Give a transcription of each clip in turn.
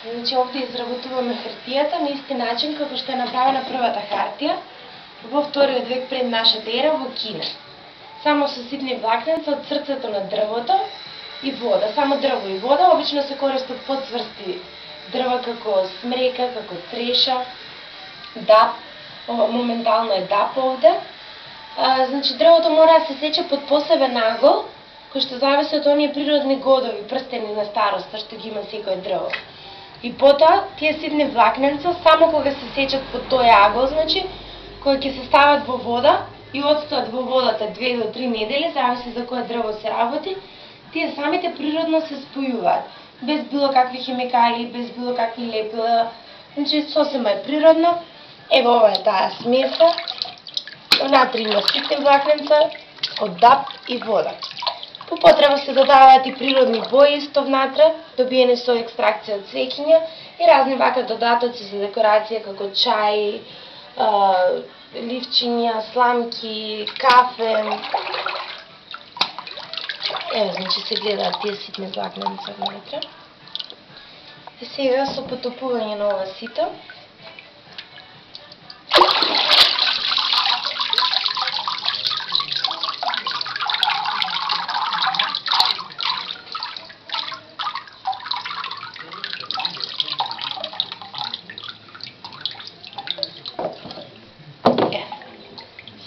Значи овде изработуваме хартијата на исти начин како што е направена првата хартија во вториот век пред нашата ера во Кина. Само со ситни влакненца од срцето на дрвото и вода, само дрво и вода, обично се користат подцврсти дрва како смрека, како треша, дап, моментално е дап овде. Значи дрвото мора да се сече под посебен агол, кој што зависи од оние природни годови, прстени на староста што ги има секој дрво. И потоа, тие ситни влакненца, само кога се сечат под тој агол, значи, кога ќе се стават во вода и отстојат во водата 2 до 3 недели, зависи за кое дрво се работи, тие самите природно се спојуваат, без било какви химикали, без било какви лепила, значи сосема е природно. Ево ова е таа смеса, внатре има ситни влакненца од дап и вода. По потреба се додаваат и природни бои исто внатре, добиени со екстракција од цвеќиња и разни вака додатоци за декорација како чај, ливчиња, сламки, кафе. Ево, значи се гледаат тие ситни влакненца внатре. И сега со потопување на ова сито,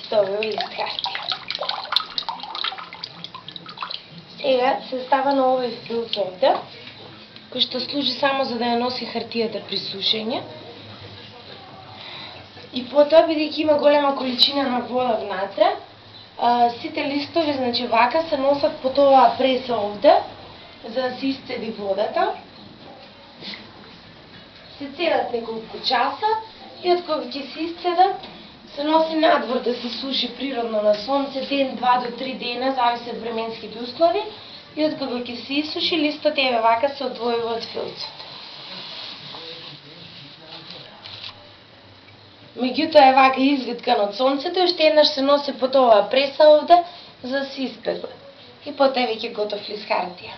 ставува лист хартија. Сега се става на овој филц овде, кој што служи само за да ја носи хартијата при сушење. И потоа, бидејќи има голема количина на вода внатре, сите листови, значи вака, се носат под оваа преса овде, за да се исцеди водата. Се цедат неколку часа и од кога ќе се исцедат, се носи надвор да се суши природно на сонце, ден, 2 до 3 дена, зависи од временските услови, и од кога ќе се исуши, листот еве вака се одвојува од филцот. Меѓутоа е вака извиткан од сонцето и уште еднаш се носи под оваа преса овде за да се испегла. И потоа е веќе готов лист хартија.